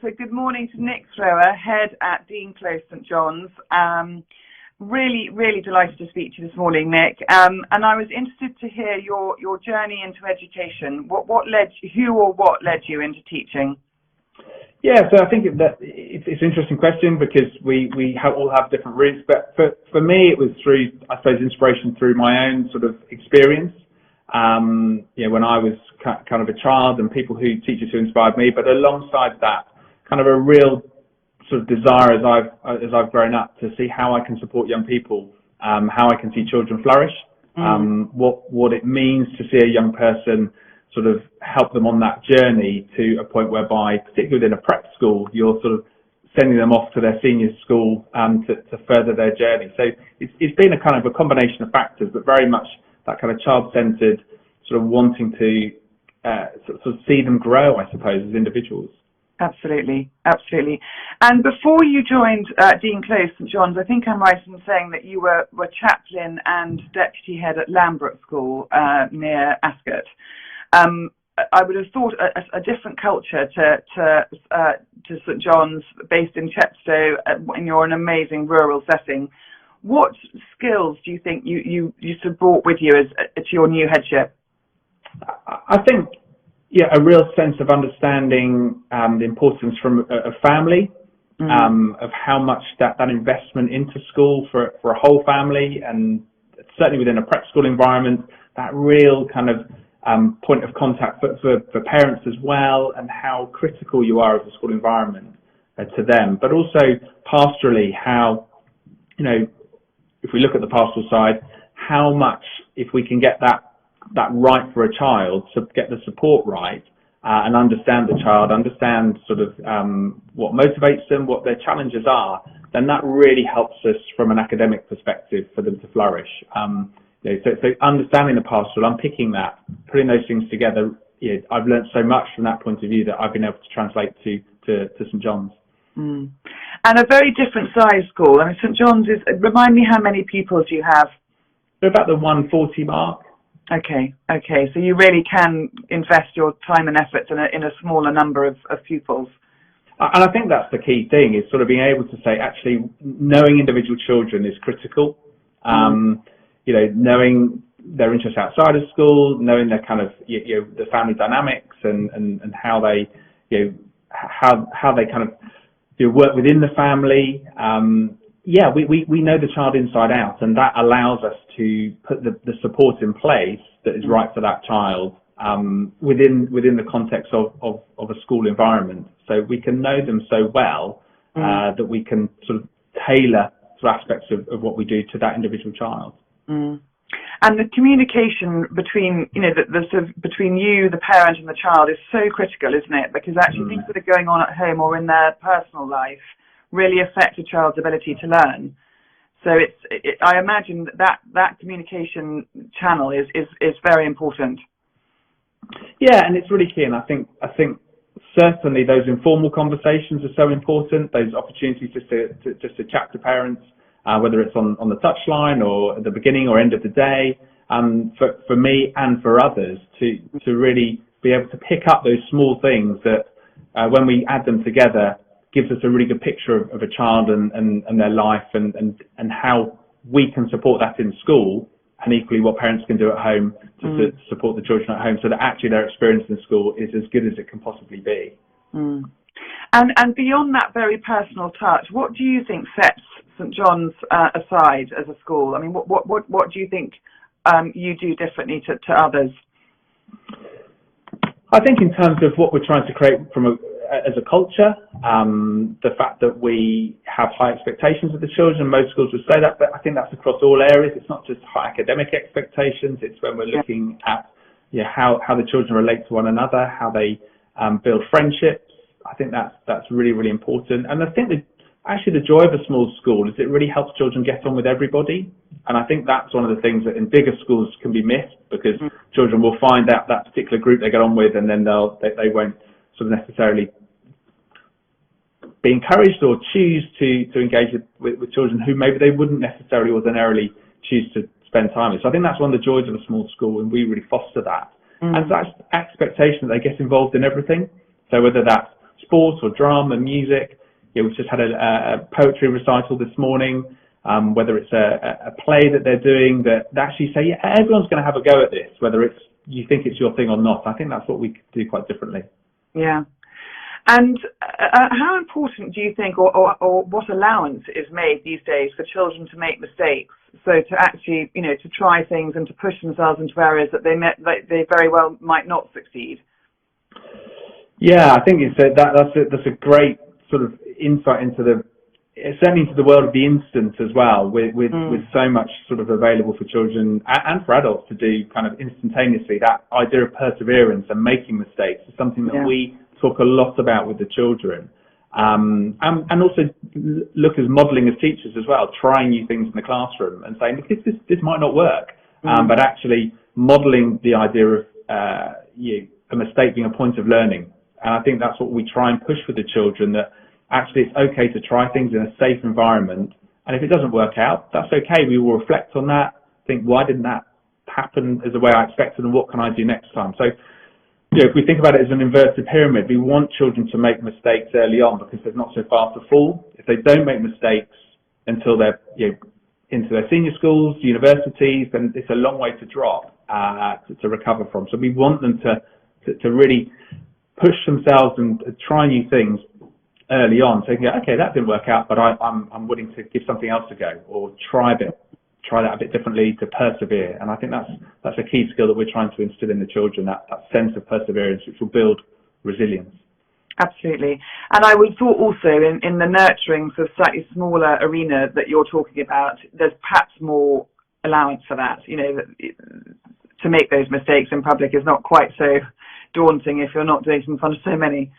So good morning to Nick Thrower, Head at Dean Close, St John's. Really delighted to speak to you this morning, Nick. And I was interested to hear your journey into education. What led you into teaching? Yeah, so I think that it's an interesting question because we all have different routes. But for me, it was through, I suppose, inspiration through my own sort of experience. When I was kind of a child, and people teachers who inspired me. But alongside that, kind of a real sort of desire as I've grown up to see how I can support young people, how I can see children flourish, what it means to see a young person sort of help them on that journey to a point whereby, particularly within a prep school, you're sort of sending them off to their senior school to further their journey. So it's been a kind of a combination of factors, but very much that kind of child-centered sort of wanting to sort of see them grow, I suppose, as individuals. Absolutely. And before you joined Dean Close, St John's, I think I'm right in saying that you were chaplain and deputy head at Lambrook School near Ascot. I would have thought a different culture to St John's, based in Chepstow, when you're in an amazing rural setting. What skills do you think you sort of brought with you to your new headship? I think, a real sense of understanding the importance from a family, of how much that investment into school for a whole family, and certainly within a prep school environment, that real kind of point of contact for parents as well, and how critical you are as a school environment to them. But also pastorally, how, if we look at the pastoral side, how much, if we can get that right for a child, to get the support right, and understand the child, understand sort of what motivates them, what their challenges are, then that really helps us from an academic perspective for them to flourish. So understanding the pastoral, unpicking that, putting those things together, I've learned so much from that point of view that I've been able to translate to St John's. And a very different size school. I mean, St John's is, remind me how many pupils you have? So about the 140 mark. Okay. So you really can invest your time and efforts in a smaller number of pupils. And I think that's the key thing, is sort of being able to say, actually, knowing individual children is critical. Knowing their interests outside of school, knowing their kind of, the family dynamics and how they, how they kind of work within the family. We know the child inside out, and that allows us to put the support in place that is right for that child within the context of a school environment. So we can know them so well that we can sort of tailor aspects of what we do to that individual child. And the communication between, the sort of between you, the parent, and the child is so critical, isn't it? Because actually things that are going on at home or in their personal life really affect a child's ability to learn. So I imagine that communication channel is very important. Yeah, and it's really key. And I think certainly those informal conversations are so important. Those opportunities just to chat to parents, whether it's on the touchline or at the beginning or end of the day, for me and for others to really be able to pick up those small things that when we add them together gives us a really good picture of a child and their life and how we can support that in school, and equally what parents can do at home to support the children at home, so that actually their experience in school is as good as it can possibly be. And beyond that very personal touch, what do you think sets St John's aside as a school? I mean, what do you think you do differently to others? I think in terms of what we're trying to create as a culture, the fact that we have high expectations of the children, most schools would say that, but I think that's across all areas. It's not just high academic expectations, it's when we're looking at how the children relate to one another, how they build friendships. I think that's really, really important. And I think that actually the joy of a small school is it really helps children get on with everybody. And I think that's one of the things that in bigger schools can be missed, because children will find out that particular group they get on with, and then they won't sort of necessarily be encouraged or choose to engage with children who maybe they wouldn't necessarily ordinarily choose to spend time with. So I think that's one of the joys of a small school, and we really foster that. And that's expectation that they get involved in everything. So whether that's sports or drama, music. We've just had a poetry recital this morning. Whether it's a play that they're doing that they actually say, yeah, everyone's going to have a go at this, whether it's you think it's your thing or not. I think that's what we could do quite differently. Yeah. And how important do you think, or what allowance is made these days for children to make mistakes? So to actually, to try things and to push themselves into areas that they very well might not succeed. Yeah, I think that's a great sort of insight into certainly into the world of the instant as well, with so much sort of available for children and for adults to do kind of instantaneously. That idea of perseverance and making mistakes is something that we talk a lot about with the children, and also look as modelling as teachers as well, trying new things in the classroom and saying, this might not work, but actually modelling the idea of a mistake being a point of learning. And I think that's what we try and push with the children, that actually it's okay to try things in a safe environment, and if it doesn't work out, that's okay. We will reflect on that, think, why didn't that happen as the way I expected, and what can I do next time? So if we think about it as an inverted pyramid, we want children to make mistakes early on because they're not so far to fall. If they don't make mistakes until they're into their senior schools, universities, then it's a long way to drop to recover from. So we want them to really push themselves and try new things early on, so you can go, okay, that didn't work out, but I'm willing to give something else a go, or try that a bit differently, to persevere. And I think that's a key skill that we're trying to instill in the children, that sense of perseverance, which will build resilience. Absolutely. And I would thought also in the nurturing sort of slightly smaller arena that you're talking about, there's perhaps more allowance for that, to make those mistakes in public is not quite so daunting if you're not doing it in front of so many.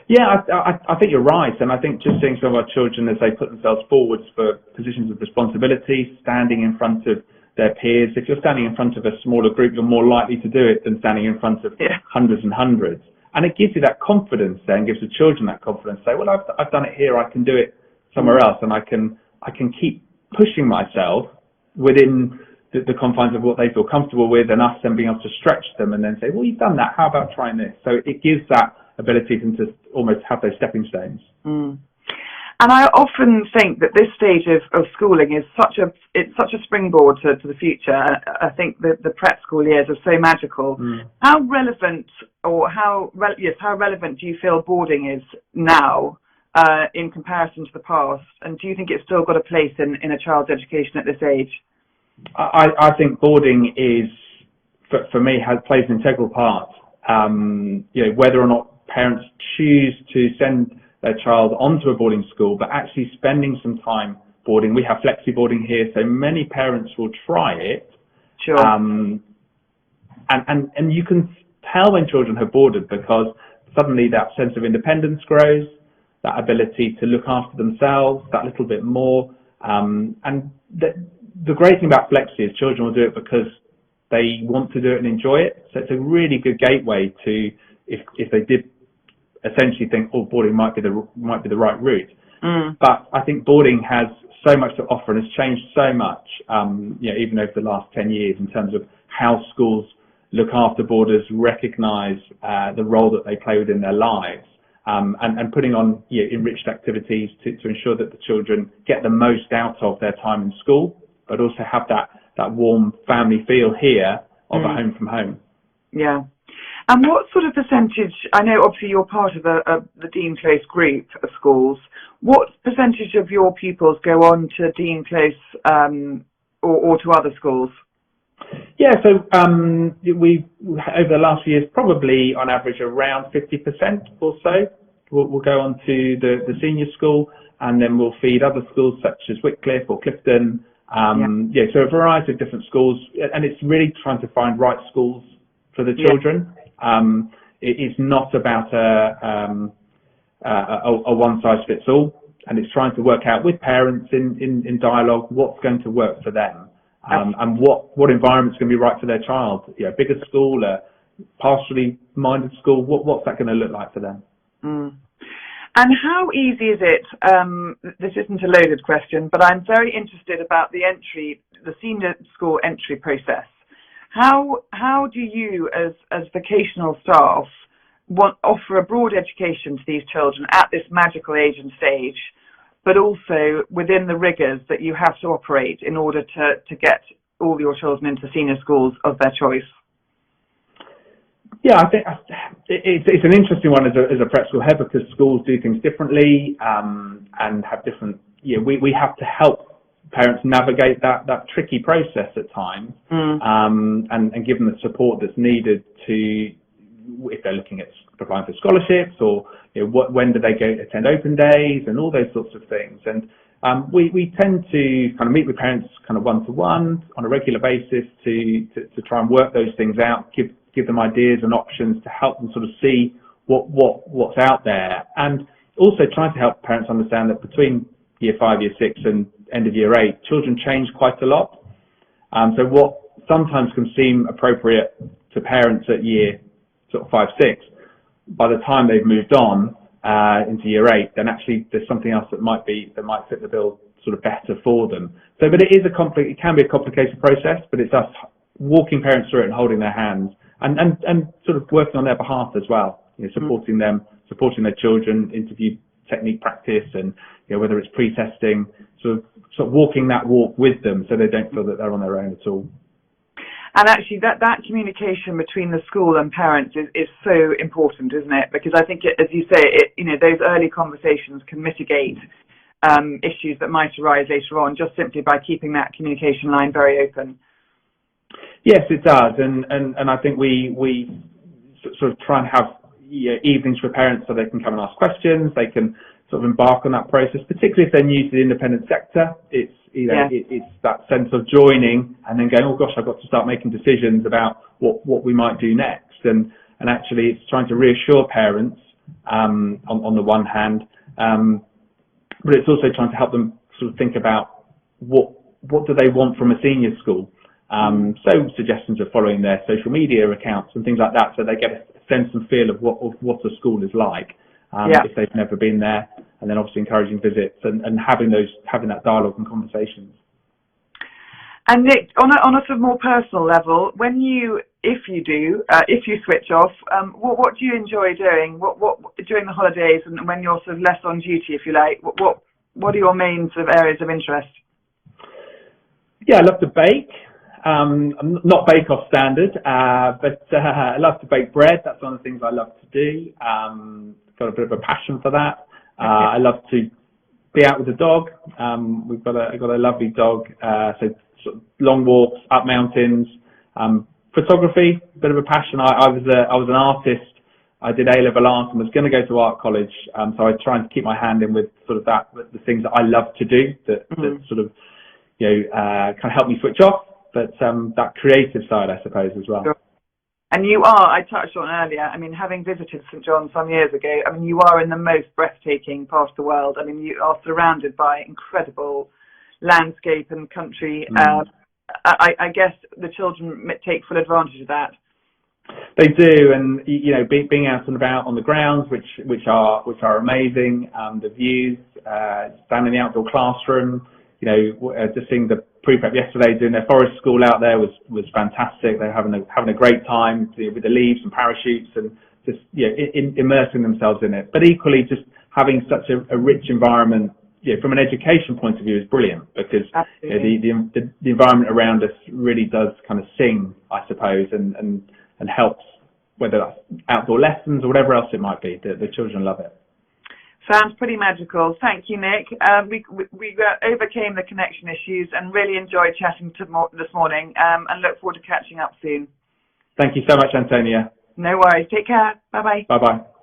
Yeah, I think you're right, and I think just seeing some of our children as they put themselves forwards for positions of responsibility, standing in front of their peers. If you're standing in front of a smaller group, you're more likely to do it than standing in front of hundreds and hundreds. And it gives you that confidence then, gives the children that confidence. Say, well, I've done it here, I can do it somewhere else, and I can keep pushing myself within the confines of what they feel comfortable with, and us then being able to stretch them and then say, well, you've done that, how about trying this? So it gives that ability to almost have those stepping stones. And I often think that this stage of schooling is such a springboard to the future. I think that the prep school years are so magical. How relevant, or how relevant do you feel boarding is now in comparison to the past? And do you think it's still got a place in a child's education at this age? I think boarding is, for me, plays an integral part. Whether or not parents choose to send their child onto a boarding school, but actually spending some time boarding. We have flexi boarding here, so many parents will try it. Sure. And you can tell when children have boarded, because suddenly that sense of independence grows, that ability to look after themselves that little bit more. And the great thing about flexi is children will do it because they want to do it and enjoy it. So it's a really good gateway to, if they did essentially think, boarding might be the right route. But I think boarding has so much to offer and has changed so much, even over the last 10 years, in terms of how schools look after boarders, recognise the role that they play within their lives, and putting on enriched activities to ensure that the children get the most out of their time in school, but also have that warm family feel here of a home from home. Yeah. And what sort of percentage, I know obviously you're part of the Dean Close group of schools, what percentage of your pupils go on to Dean Close or to other schools? Yeah, so we over the last few years, probably on average around 50% or so will go on to the senior school, and then we'll feed other schools such as Wycliffe or Clifton. So a variety of different schools, and it's really trying to find right schools for the children. It's not about a one-size-fits-all, and it's trying to work out with parents in dialogue what's going to work for them, and what environment's going to be right for their child. A bigger school, a pastorally minded school, what's that going to look like for them? And how easy is it, this isn't a loaded question, but I'm very interested about the senior school entry process. How do you, as vocational staff, offer a broad education to these children at this magical age and stage, but also within the rigours that you have to operate in order to get all your children into senior schools of their choice? Yeah, I think it's an interesting one as a prep school head, because schools do things differently and have different. We have to help parents navigate that tricky process at times, and give them the support that's needed to, if they're looking at applying for scholarships, or when do they go attend open days and all those sorts of things. And we tend to kind of meet with parents kind of one-to-one on a regular basis to try and work those things out, give them ideas and options to help them sort of see what's out there, and also trying to help parents understand that between year 5, year 6 and end of year 8, children change quite a lot. So what sometimes can seem appropriate to parents at year sort of 5, 6, by the time they've moved on into year 8, then actually there's something else that might fit the bill sort of better for them. So, but it can be a complicated process, but it's us walking parents through it and holding their hands, and sort of working on their behalf as well, supporting them, supporting their children, interview technique practice, and whether it's pre-testing, sort of walking that walk with them so they don't feel that they're on their own at all. And actually that communication between the school and parents is so important, isn't it? Because I think, as you say, those early conversations can mitigate issues that might arise later on, just simply by keeping that communication line very open. Yes, it does, and I think we sort of try and have evenings for parents so they can come and ask questions. They can sort of embark on that process, particularly if they're new to the independent sector. It's it's that sense of joining and then going, oh gosh, I've got to start making decisions about what we might do next, and actually it's trying to reassure parents on the one hand, but it's also trying to help them sort of think about what do they want from a senior school. So suggestions of following their social media accounts and things like that, so they get a sense and feel of what a school is like if they've never been there, and then obviously encouraging visits and having that dialogue and conversations. And Nick, on a sort of more personal level, if you switch off, what do you enjoy doing? What during the holidays and when you're sort of less on duty, if you like? What are your main sort of areas of interest? Yeah, I love to bake. Not Bake Off standard, but I love to bake bread. That's one of the things I love to do. Got a bit of a passion for that. I love to be out with the dog. I've got a lovely dog. So sort of long walks up mountains. Photography, a bit of a passion. I was an artist. I did A-level art and was going to go to art college. So I try and keep my hand in with sort of the things that I love to do that sort of kind of help me switch off. But that creative side, I suppose, as well. Sure. And I touched on earlier, I mean, having visited St John some years ago, I mean, you are in the most breathtaking part of the world. I mean, you are surrounded by incredible landscape and country. I guess the children take full advantage of that. They do, and being out and about on the grounds, which are amazing. The views, standing in the outdoor classroom. Just seeing the pre-prep yesterday doing their forest school out there was fantastic. They're having a great time with the leaves and parachutes and just immersing themselves in it. But equally, just having such a rich environment from an education point of view is brilliant, because the environment around us really does kind of sing, I suppose, and helps, whether that's outdoor lessons or whatever else it might be. The children love it. Sounds pretty magical. Thank you, Nick. We overcame the connection issues and really enjoyed chatting this morning, and look forward to catching up soon. Thank you so much, Antonia. No worries. Take care. Bye-bye. Bye-bye.